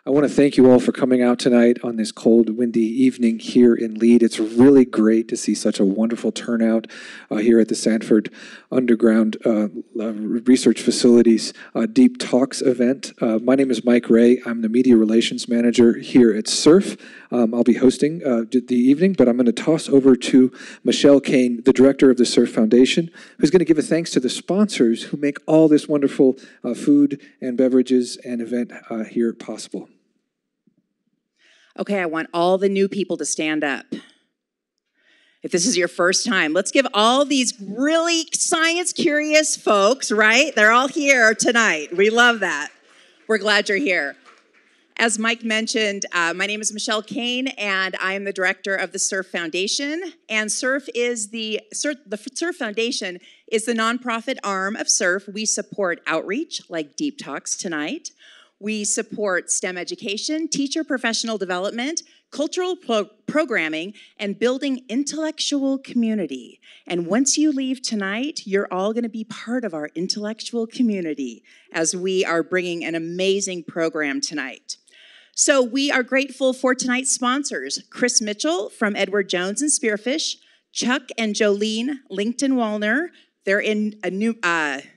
I want to thank you all for coming out tonight on this cold, windy evening here in Lead. It's really great to see such a wonderful turnout here at the Sanford Underground Research Facilities Deep Talks event. My name is Mike Ray. I'm the Media Relations Manager here at SURF. I'll be hosting the evening, but I'm going to toss over to Michelle Kane, the Director of the SURF Foundation, who's going to give a thanks to the sponsors who make all this wonderful food and beverages and event here possible. Okay, I want all the new people to stand up. If this is your first time, let's give all these really science-curious folks, right? They're all here tonight. We love that. We're glad you're here. As Mike mentioned, my name is Michelle Kane, and I am the director of the SURF Foundation. And the SURF Foundation is the nonprofit arm of SURF. We support outreach, like Deep Talks tonight. We support STEM education, teacher professional development, cultural programming, and building intellectual community. And once you leave tonight, you're all going to be part of our intellectual community as we are bringing an amazing program tonight. So we are grateful for tonight's sponsors, Chris Mitchell from Edward Jones and Spearfish, Chuck and Jolene Linkton-Wallner. They're in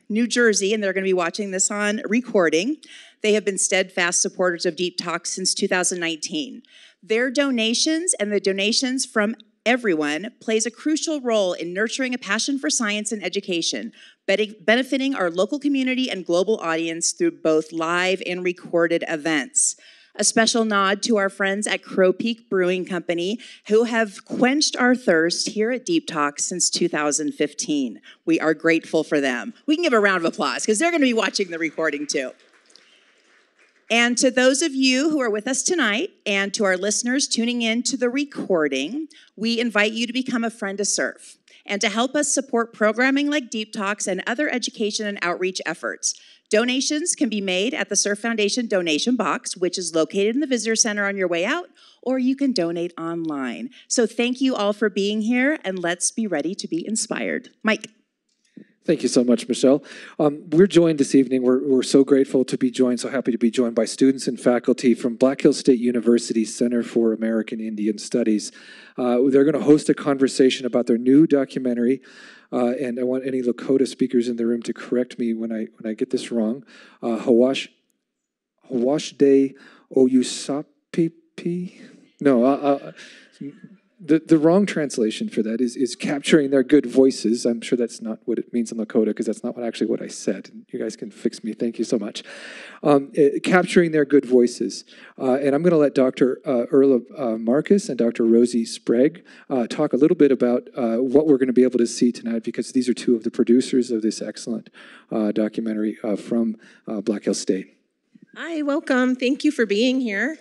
New Jersey, and they're going to be watching this on recording. They have been steadfast supporters of Deep Talk since 2019. Their donations and the donations from everyone plays a crucial role in nurturing a passion for science and education, benefiting our local community and global audience through both live and recorded events. A special nod to our friends at Crow Peak Brewing Company who have quenched our thirst here at Deep Talk since 2015. We are grateful for them. We can give a round of applause because they're going to be watching the recording too. And to those of you who are with us tonight and to our listeners tuning in to the recording, we invite you to become a friend of SURF and to help us support programming like Deep Talks and other education and outreach efforts. Donations can be made at the SURF Foundation donation box, which is located in the Visitor Center on your way out, or you can donate online. So thank you all for being here, and let's be ready to be inspired. Mike. Thank you so much, Michelle. We're joined this evening. We're so grateful to be joined, so happy to be joined by students and faculty from Black Hills State University Center for American Indian Studies. They're going to host a conversation about their new documentary, and I want any Lakota speakers in the room to correct me when I get this wrong. Howasteya Oyuspapi? No, The wrong translation for that is capturing their good voices. I'm sure that's not what it means in Lakota because that's not actually what I said. You guys can fix me. Thank you so much. Capturing their good voices. And I'm going to let Dr. Erla Marcus and Dr. Rosie Sprague talk a little bit about what we're going to be able to see tonight because these are two of the producers of this excellent documentary from Black Hills State. Hi, welcome. Thank you for being here.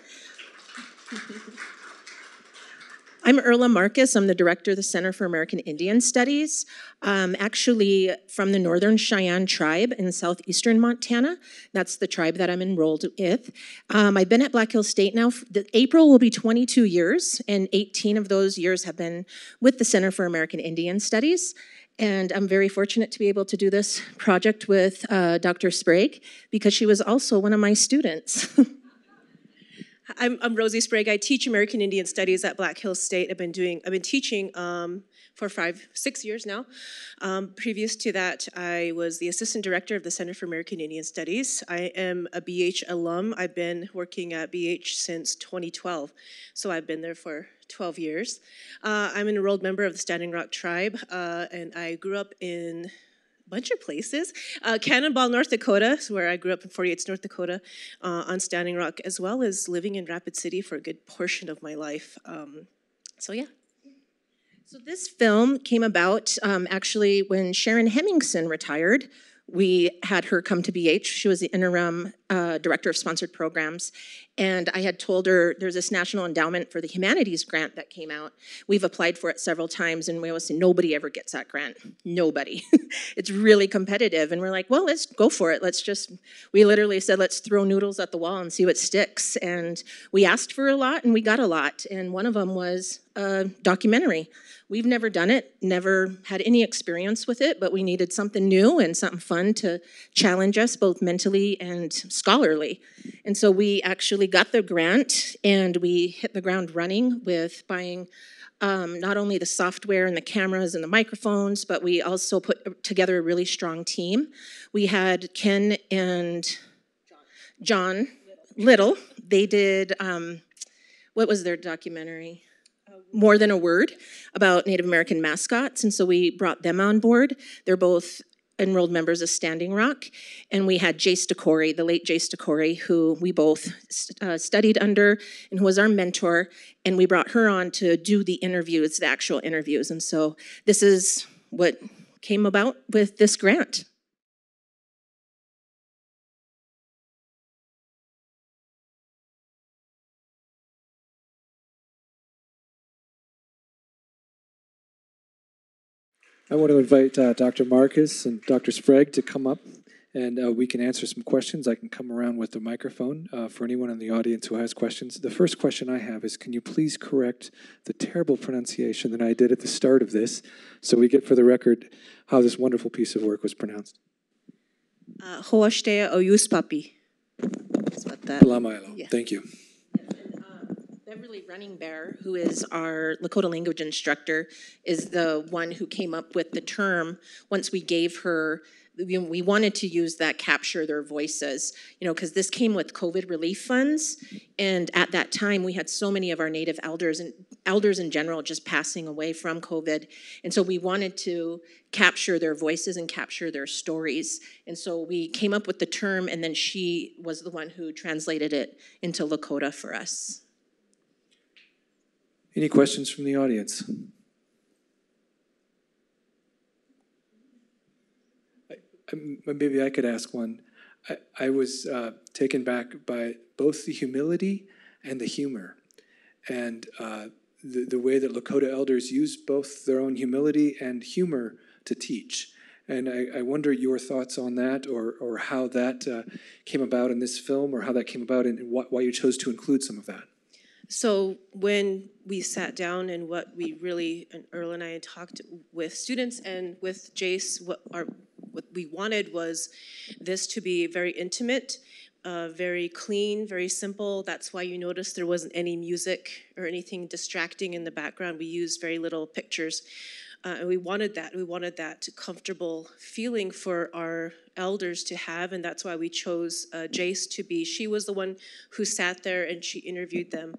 I'm Erla Marcus. I'm the director of the Center for American Indian Studies. Actually from the Northern Cheyenne tribe in southeastern Montana. That's the tribe that I'm enrolled with. I've been at Black Hills State now. April will be 22 years, and 18 of those years have been with the Center for American Indian Studies. And I'm very fortunate to be able to do this project with Dr. Sprague because she was also one of my students. I'm Rosie Sprague. I teach American Indian Studies at Black Hills State. I've been teaching for 6 years now. Previous to that, I was the assistant director of the Center for American Indian Studies. I am a BH alum. I've been working at BH since 2012, so I've been there for 12 years. I'm an enrolled member of the Standing Rock tribe, and I grew up in bunch of places. Cannonball, North Dakota, is where I grew up in 48th, North Dakota, on Standing Rock, as well as living in Rapid City for a good portion of my life. So yeah. So this film came about actually when Sharon Hemmingson retired. We had her come to BH. She was the interim director of sponsored programs. And I had told her there's this National Endowment for the Humanities grant that came out. We've applied for it several times, and we always say, nobody ever gets that grant. Nobody. It's really competitive. And we're like, well, let's go for it. We literally said, let's throw noodles at the wall and see what sticks. And we asked for a lot, and we got a lot. And one of them was a documentary. We've never done it, never had any experience with it, but we needed something new and something fun to challenge us both mentally and scholarly. And so we actually got the grant and we hit the ground running with buying not only the software and the cameras and the microphones, but we also put together a really strong team. We had Ken and John Little. They did, what was their documentary? More Than a Word, about Native American mascots. And so we brought them on board. They're both enrolled members of Standing Rock. And we had Jace DeCory, the late Jace DeCory, who we both studied under and who was our mentor. And we brought her on to do the interviews, the actual interviews. And so this is what came about with this grant. I want to invite Dr. Marcus and Dr. Sprague to come up, and we can answer some questions. I can come around with the microphone for anyone in the audience who has questions. The first question I have is, can you please correct the terrible pronunciation that I did at the start of this, so we get for the record how this wonderful piece of work was pronounced? Howasteya Oyuspapi. Palamayalo. Thank you. Beverly Running Bear, who is our Lakota language instructor, is the one who came up with the term. Once we gave her, we wanted to use that capture their voices, because this came with COVID relief funds. And at that time, we had so many of our Native elders and elders in general just passing away from COVID. And so we wanted to capture their voices and capture their stories. And so we came up with the term, and then she was the one who translated it into Lakota for us. Any questions from the audience? Maybe I could ask one. I was taken back by both the humility and the humor, and the way that Lakota elders use both their own humility and humor to teach. And I wonder your thoughts on that, or how that came about in this film, or how that came about and why you chose to include some of that. So when we sat down and what we really, and Earl and I had talked with students and with Jace, what we wanted was this to be very intimate, very clean, very simple. That's why you notice there wasn't any music or anything distracting in the background. We used very little pictures. And we wanted that. We wanted that comfortable feeling for our elders to have, and that's why we chose Jace to be. She was the one who sat there and she interviewed them.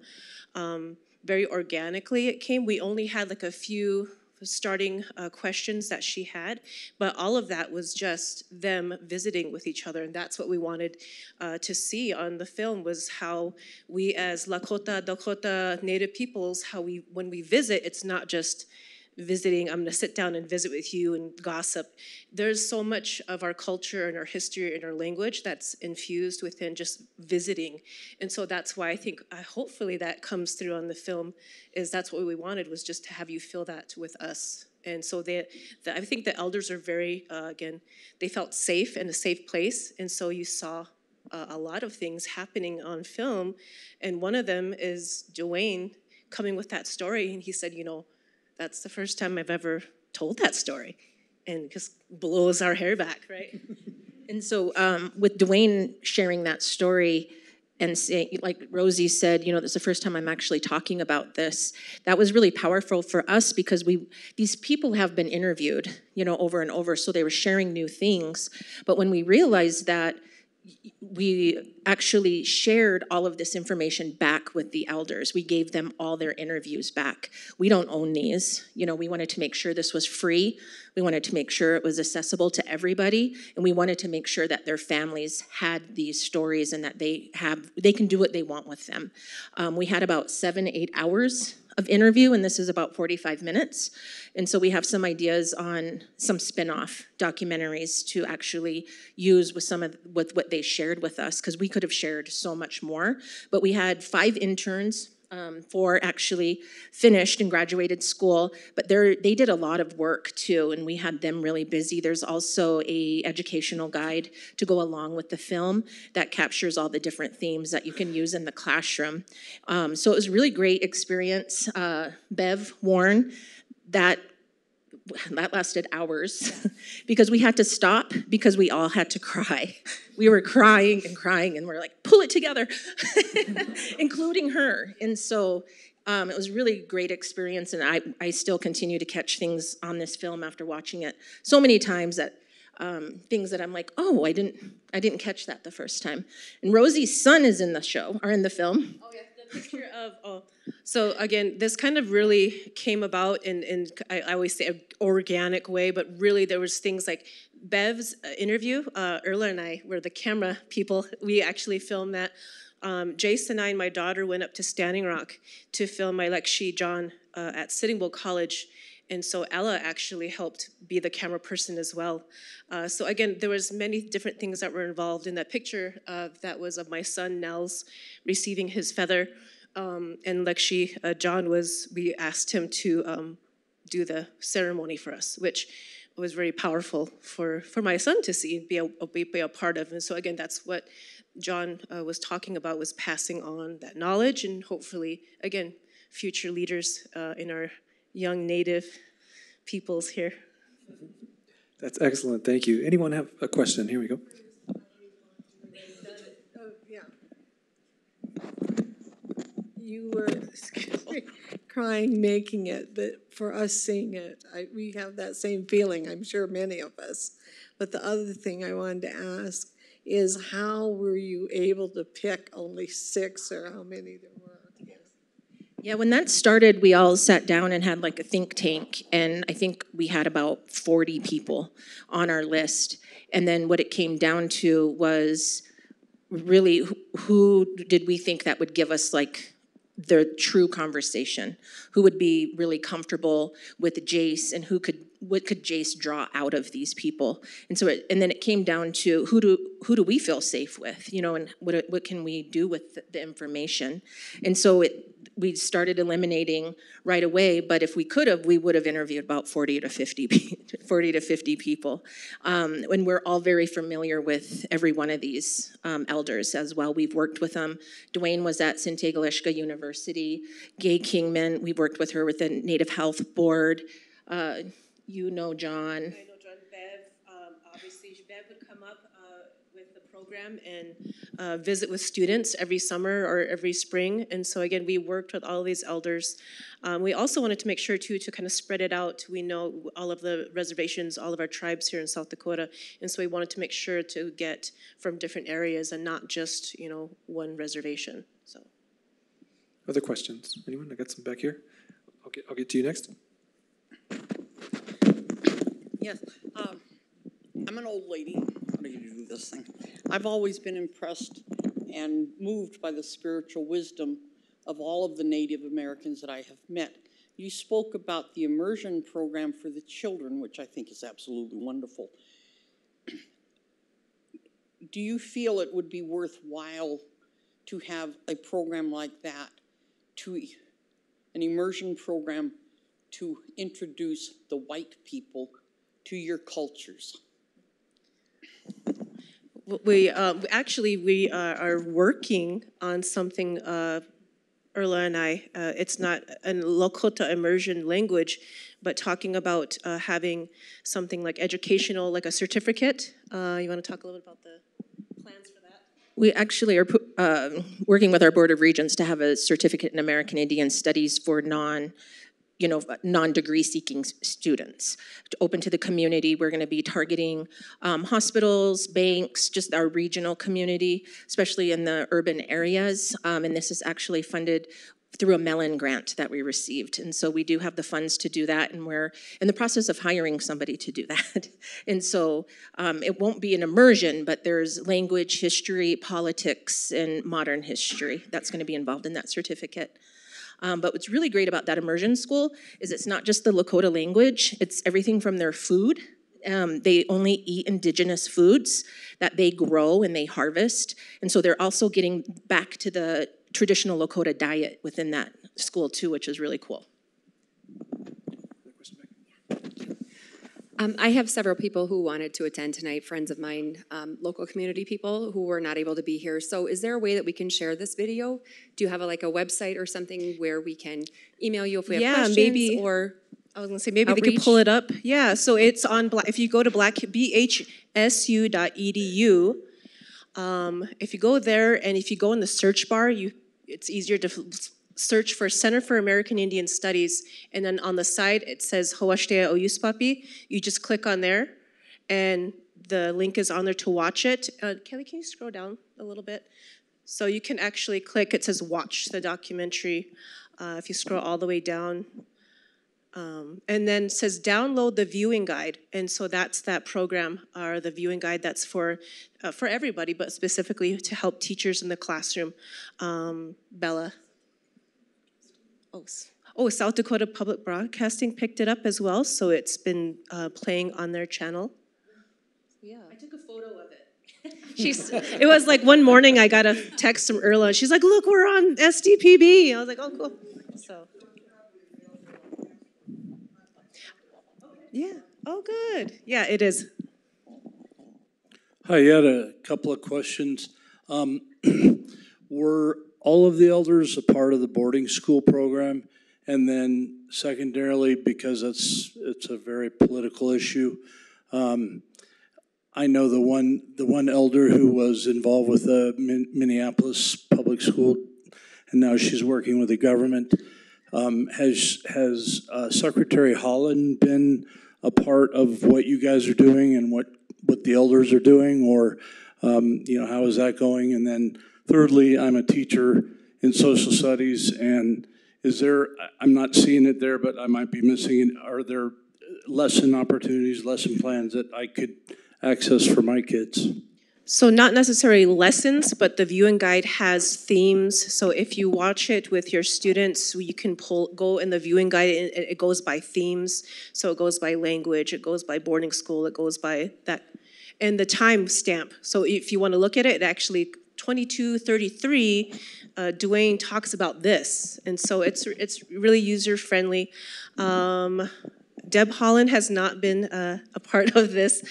Very organically it came. We only had like a few starting questions that she had, but all of that was just them visiting with each other, and that's what we wanted to see on the film, was how we as Lakota, Dakota, Native peoples, how we, when we visit, it's not just visiting, I'm going to sit down and visit with you and gossip. There's so much of our culture and our history and our language that's infused within just visiting. And so that's why I think, hopefully that comes through on the film, is that's what we wanted, was just to have you feel that with us. And so I think the elders are very, again, they felt safe in a safe place. And so you saw a lot of things happening on film. And one of them is Dwayne coming with that story. And he said, that's the first time I've ever told that story, and just blows our hair back, right? And so with Dwayne sharing that story and saying, like Rosie said, this is the first time I'm actually talking about this, that was really powerful for us, because these people have been interviewed, over and over, so they were sharing new things. But when we realized that, we actually shared all of this information back with the elders. We gave them all their interviews back. We don't own these. We wanted to make sure this was free. We wanted to make sure it was accessible to everybody. And we wanted to make sure that their families had these stories and that they can do what they want with them. We had about 7-8 hours of interview, and this is about 45 minutes. And so we have some ideas on some spin-off documentaries to actually use with what they shared with us, because we could have shared so much more. But we had 5 interns Four actually finished and graduated school, but they did a lot of work too, and we had them really busy. There's also a educational guide to go along with the film that captures all the different themes that you can use in the classroom. So it was a really great experience. Bev Warren, that lasted hours because we had to stop because we all had to cry. We were crying, and we're like, pull it together, including her. And so it was a really great experience, and I still continue to catch things on this film after watching it so many times that things that I'm like, oh, I didn't catch that the first time. And Rosie's son is in the film. Oh, yeah, the picture of, so again, this kind of really came about in I always say an organic way, but really there was things like Bev's interview. Erla and I were the camera people. We actually filmed that. Jason and I and my daughter went up to Standing Rock to film my Lexi John at Sitting Bull College. And so Ella actually helped be the camera person as well. So again, there was many different things that were involved in that picture that was of my son Nels receiving his feather. And Lexi John we asked him to do the ceremony for us, which was very powerful for my son to see and be a part of. And so again, that's what John was talking about, was passing on that knowledge and hopefully, again, future leaders in our young Native peoples here. That's excellent. Thank you. Anyone have a question? Here we go. You were crying making it, but for us seeing it, we have that same feeling, I'm sure many of us. But the other thing I wanted to ask is, how were you able to pick only 6 or how many there were? Yeah, when that started, we all sat down and had like a think tank, and I think we had about 40 people on our list. And then what it came down to was really who did we think that would give us like the true conversation, who would be really comfortable with Jace, and what could Jace draw out of these people. And so and then it came down to who do we feel safe with, and what can we do with the information. And so we started eliminating right away, but if we could have, we would have interviewed about 40 to 50 people. And we're all very familiar with every one of these elders as well. We've worked with them. Dwayne was at Sintegalishka University. Gay Kingman, we worked with her with the Native Health Board. John. I know John. Bev, obviously, Bev would come up with the program and visit with students every summer or every spring. And so again, we worked with all these elders. We also wanted to make sure too, to kind of spread it out. We know all of the reservations, all of our tribes here in South Dakota. And so we wanted to make sure to get from different areas and not just, one reservation. So. Other questions? Anyone? I got some back here. I'll get to you next. Yes, I'm an old lady. How do you do this thing? I've always been impressed and moved by the spiritual wisdom of all of the Native Americans that I have met. You spoke about the immersion program for the children, which I think is absolutely wonderful. Do you feel it would be worthwhile to have a program like that, an immersion program to introduce the white people to your cultures? We are working on something, Erla and I. It's not a Lakota immersion language, but talking about having something like educational, like a certificate. You want to talk a little bit about the plans for that? We actually are working with our Board of Regents to have a certificate in American Indian Studies for non-degree seeking students. Open to the community, we're going to be targeting hospitals, banks, just our regional community, especially in the urban areas. And this is actually funded through a Mellon grant that we received. And so we do have the funds to do that, and we're in the process of hiring somebody to do that. And so it won't be an immersion, but there's language, history, politics, and modern history that's going to be involved in that certificate. But what's really great about that immersion school is it's not just the Lakota language, it's everything from their food. They only eat indigenous foods that they grow and they harvest. And so they're also getting back to the traditional Lakota diet within that school too, which is really cool. I have several people who wanted to attend tonight, friends of mine, local community people who were not able to be here. So is there a way that we can share this video? Do you have a website or something where we can email you if we have questions? Maybe, or I was gonna say, maybe outreach? they could pull it up. Yeah, so it's on, if you go to bhsu.edu, if you go there and if you go in the search bar, it's easier to search for Center for American Indian Studies, and then on the side it says Howasteya Oyuspapi. You just click on there, and the link is on there to watch it. Kelly, can you scroll down a little bit? So you can actually click, it says watch the documentary. If you scroll all the way down, and then it says download the viewing guide, and so that's that program, or the viewing guide that's for everybody, but specifically to help teachers in the classroom. Bella. Oh, South Dakota Public Broadcasting picked it up as well, so it's been playing on their channel. Yeah, I took a photo of it. It was like one morning I got a text from Erla. She's like, "Look, we're on SDPB." I was like, "Oh, cool." So. Yeah. Oh, good. Yeah, it is. Hi, I had a couple of questions. Were all of the elders a part of the boarding school program? And then secondarily, because it's a very political issue, I know the one elder who was involved with the Minneapolis public school, and now she's working with the government. Has Secretary Holland been a part of what you guys are doing and what the elders are doing, or how is that going? And then thirdly, I'm a teacher in social studies, and I'm not seeing it there, but I might be missing it. Are there lesson opportunities, lesson plans that I could access for my kids? So not necessarily lessons, but the viewing guide has themes. So if you watch it with your students, you can go in the viewing guide, and it goes by themes. So it goes by language, it goes by boarding school, it goes by that, and the time stamp. So if you want to look at it, actually 22:33, Dwayne talks about this, and so it's really user friendly. Deb Holland has not been a part of this.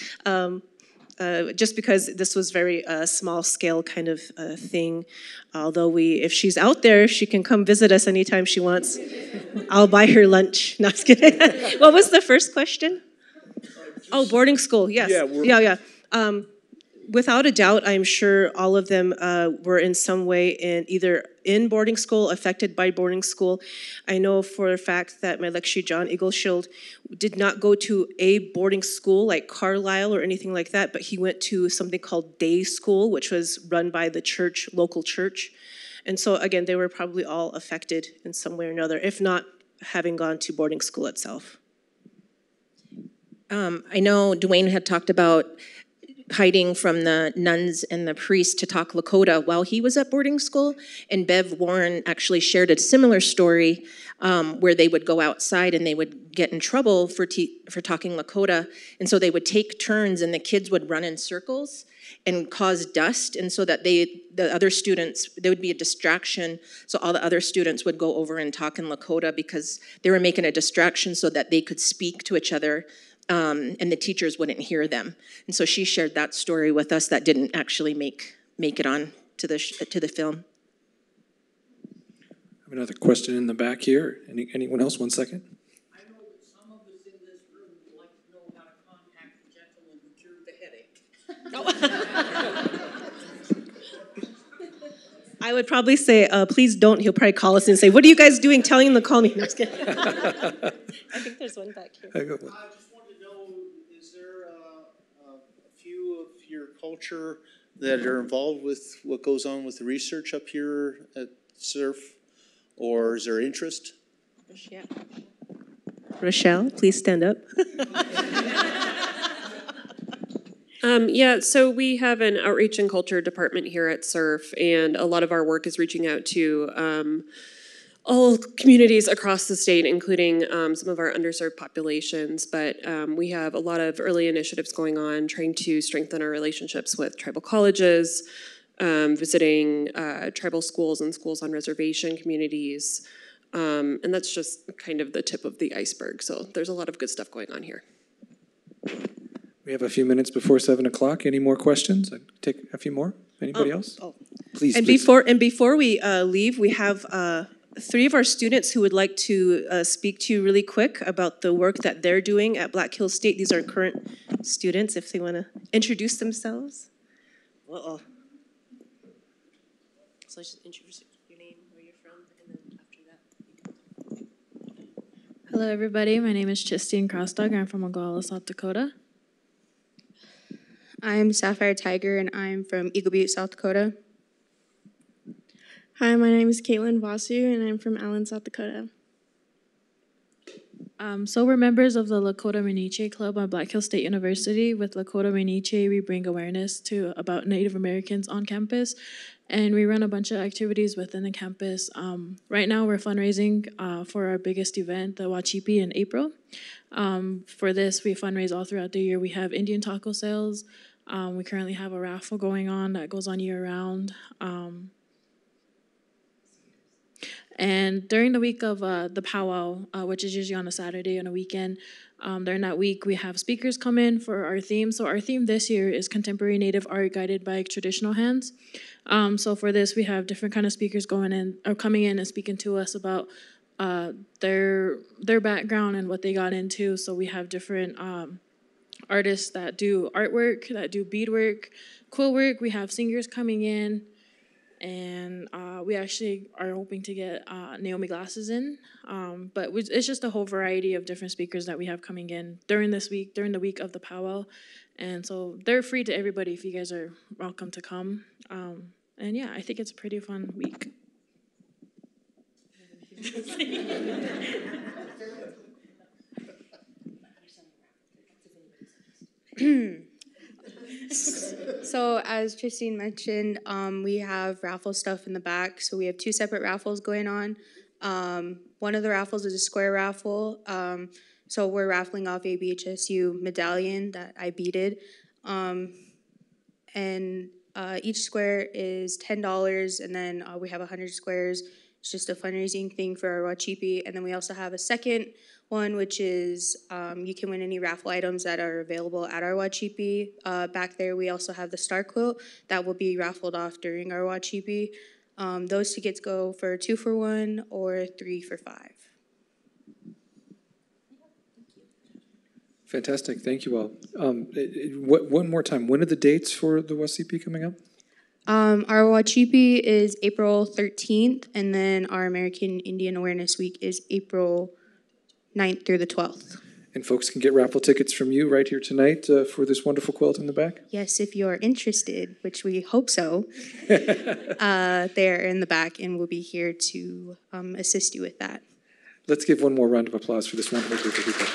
Just because this was very small scale kind of thing. Although if she's out there, she can come visit us anytime she wants. I'll buy her lunch. No, I was kidding. What was the first question? Oh, boarding school, yes. Yeah. Without a doubt, I'm sure all of them were in some way either in boarding school, affected by boarding school. I know for a fact that my lecturer, John Eagleshield, did not go to a boarding school like Carlisle or anything like that, but he went to something called day school, which was run by the church, local church. And so again, they were probably all affected in some way or another, if not having gone to boarding school itself. I know Dwayne had talked about hiding from the nuns and the priests to talk Lakota while he was at boarding school. And Bev Warren actually shared a similar story where they would go outside and they would get in trouble for talking Lakota. And so they would take turns and the kids would run in circles and cause dust. And so that the other students, there would be a distraction. So all the other students would go over and talk in Lakota because they were making a distraction so that they could speak to each other. And the teachers wouldn't hear them. And so she shared that story with us that didn't actually make it on to the film. I have another question in the back here. Anyone else? 1 second. I know that some of us in this room would like to know how to contact the gentleman who cured the headache. I would probably say, please don't. He'll probably call us and say, "What are you guys doing telling him to call me?" No, just kidding. I think there's one back here. I just wanted to know, is there a few of your culture that are involved with what goes on with the research up here at SURF, or is there interest? Rochelle, please stand up. Yeah, so we have an outreach and culture department here at SURF, and a lot of our work is reaching out to all communities across the state, including some of our underserved populations. But we have a lot of early initiatives going on, trying to strengthen our relationships with tribal colleges, visiting tribal schools and schools on reservation communities. And that's just kind of the tip of the iceberg. So there's a lot of good stuff going on here. We have a few minutes before 7 o'clock. Any more questions? I'd take a few more. Anybody else? Please. And please. before we leave, we have 3 of our students who would like to speak to you really quick about the work that they're doing at Black Hills State. These are current students, if they want to introduce themselves. Uh-oh. So just introduce your name, where you're from, and then after that. Hello, everybody. My name is Chistine Crossdog. I'm from Oglala, South Dakota. I'm Sapphire Tiger, and I'm from Eagle Butte, South Dakota. Hi, my name is Caitlin Vasu, and I'm from Allen, South Dakota. So we're members of the Lakota Maniche Club at Black Hills State University. With Lakota Maniche, we bring awareness to about Native Americans on campus, and we run a bunch of activities within the campus. Right now, we're fundraising for our biggest event, the Huachipi, in April. For this, we fundraise all throughout the year. We have Indian taco sales. We currently have a raffle going on that goes on year-round. And during the week of the powwow, which is usually on a Saturday and a weekend, during that week we have speakers come in for our theme. So our theme this year is contemporary Native art guided by traditional hands. So for this, we have different kind of speakers coming in and speaking to us about their background and what they got into. So we have different artists that do artwork, that do beadwork, quill work. We have singers coming in. And we actually are hoping to get Naomi Glasses in. But it's just a whole variety of different speakers that we have coming in during the week of the powwow. And so they're free to everybody if you guys are welcome to come. And yeah, I think it's a pretty fun week. So as Christine mentioned, we have raffle stuff in the back. So we have 2 separate raffles going on. One of the raffles is a square raffle. So we're raffling off a BHSU medallion that I beaded. And each square is $10, and then we have 100 squares. It's just a fundraising thing for our Huachipi. And then we also have a second one, which is you can win any raffle items that are available at our Huachipi. Back there, we also have the star quilt that will be raffled off during our Huachipi. Those tickets go for 2 for $1 or 3 for $5. Fantastic. Thank you all. One more time. When are the dates for the Huachipi coming up? Our Huachipi is April 13th, and then our American Indian Awareness Week is April 9th through the 12th. And folks can get raffle tickets from you right here tonight for this wonderful quilt in the back? Yes, if you're interested, which we hope so. They're in the back, and we'll be here to assist you with that. Let's give one more round of applause for this wonderful group of people.